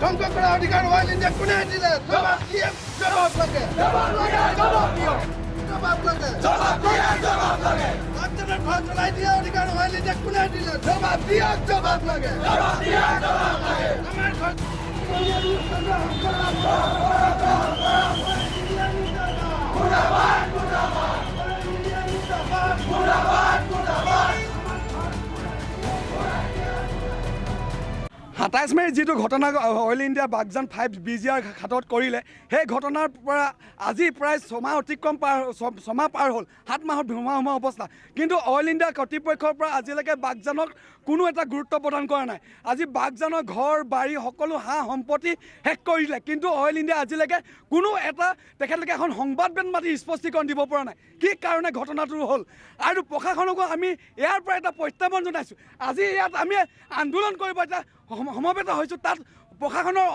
ধ্বংস কৰা অধিকাৰ অইল ইণ্ডিয়া কোনে দিলে? জবাব দিয়ে, জবাব লাগে। ঘৰ জ্বলাই দিয়া অধিকাৰ অইল ইণ্ডিয়া কোনে দিলে? জবাব দিয়ে, জবাব লাগে। আমাৰ ঘৰ সাতাইছ মে'ৰ যিটো ঘটনা অইল ইণ্ডিয়া বাগজান 5 BGR ঘাটত কৰিলে, সেই ঘটনাৰ পৰা আজি প্ৰায় ছমাহ পাৰ হ'ল, 7 মাহত ভোমা অৱস্থা। কিন্তু অইল ইণ্ডিয়া কৰ্তৃপক্ষৰ পৰা আজিলৈকে বাগজানক কোনো এটা গুৰুত্ব প্ৰদান কৰা নাই। আজি বাগজানৰ ঘৰ বাৰী সকলো সা সম্পত্তি শেষ কৰিলে, কিন্তু অইল ইণ্ডিয়া আজিলৈকে কোনো এটা তেখেতলোকে এখন সংবাদমেল মাতি স্পষ্টীকৰণ দিব পৰা নাই কি কাৰণে ঘটনাটো হ'ল। আৰু প্ৰশাসনকো আমি ইয়াৰ পৰা এটা প্ৰত্যাহ্বান জনাইছোঁ। আজি ইয়াত আমি আন্দোলন কৰিব এতিয়া সমবেত হৈছোঁ, তাত প্ৰশাসনৰ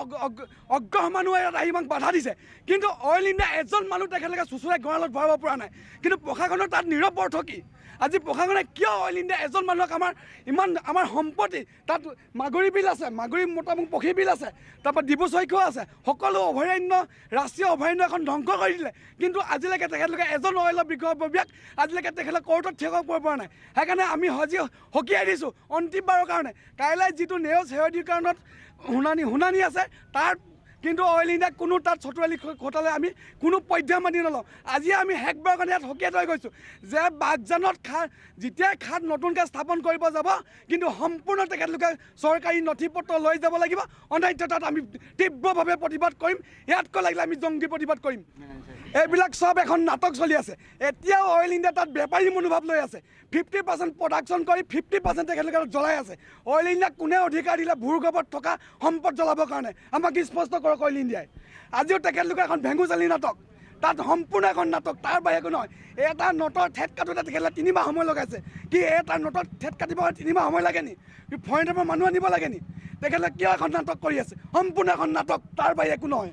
অগ্ৰহ মানুহে ইয়াত আহি আমাক বাধা দিছে। কিন্তু অইল ইণ্ডিয়া এজন মানুহ তেখেতলোকে চুচুৰাই গঁৰালত ভৰাব পৰা নাই। কিন্তু প্ৰশাসনৰ তাত নীৰৱ অৰ্থ কি? আজি প্ৰশাসনে কিয় অইল ইণ্ডিয়া এজন মানুহক আমাৰ সম্পত্তি তাত মাগুৰী বিল আছে, মাগুৰী মোটামুখ পক্ষী বিল আছে, তাৰপৰা ডিব্ৰু চৈখোৱা আছে, সকলো অভয়াৰণ্য ৰাষ্ট্ৰীয় অভয়াৰণ্য এখন ধ্বংস কৰি দিলে। কিন্তু আজিলৈকে তেখেতলোকে এজন অইলৰ বিষয়ববীয়াক আজিলৈকে তেখেতলোকে কোৰ্টত থিয় কৰিব পৰা নাই। সেইকাৰণে আমি সকীয়াই দিছোঁ অন্তিমবাৰৰ কাৰণে। কাইলৈ যিটো নেওজ শেৱালিৰ কাৰণত শুনানি আছে, তাৰ কিন্তু অইল ইণ্ডিয়াক কোনো তাত চতুৱালি ঘটালে আমি কোনো পৰ্যায় মানি নলওঁ। আজি আমি শেষবাৰৰ কাৰণে ইয়াত সকীয়াই থৈ গৈছোঁ যে বাগজানত যেতিয়াই খাট নতুনকৈ স্থাপন কৰিব যাব, কিন্তু সম্পূৰ্ণ তেখেতলোকে চৰকাৰী নথি পত্ৰ লৈ যাব লাগিব, অন্যথা তাত আমি তীব্ৰভাৱে প্ৰতিবাদ কৰিম। ইয়াতকৈ লাগিলে আমি জংগী প্ৰতিবাদ কৰিম। এইবিলাক চব এখন নাটক চলি আছে। এতিয়াও অইল ইণ্ডিয়া তাত বেপাৰী মনোভাৱ লৈ আছে। 50% প্ৰডাকশ্যন কৰি 50% তেখেতলোকে জ্বলাই আছে। অইল ইণ্ডিয়াক কোনে অধিকাৰ দিলে ভূগৰ্ভত থকা সম্পদ জ্বলাবৰ কাৰণে? আমাক স্পষ্ট কৰক অইল ইণ্ডিয়াই। আজিও তেখেতলোকে এখন ভেঙুচালি নাটক, তাত সম্পূৰ্ণ এখন নাটক, তাৰ বাহিৰে একো নহয়। এটা নটৰ ঠেট কাটোতে তেখেতলোকে 3 মাহ সময় লগাইছে। কি এটা নটৰ ঠেট কাটিব 3 মাহ সময় লাগে নি? ফৰেইনৰ পৰা মানুহ আনিব লাগে নি? তেখেতলোকে কিয় এখন নাটক কৰি আছে? সম্পূৰ্ণ এখন নাটক, তাৰ বাহিৰে একো নহয়।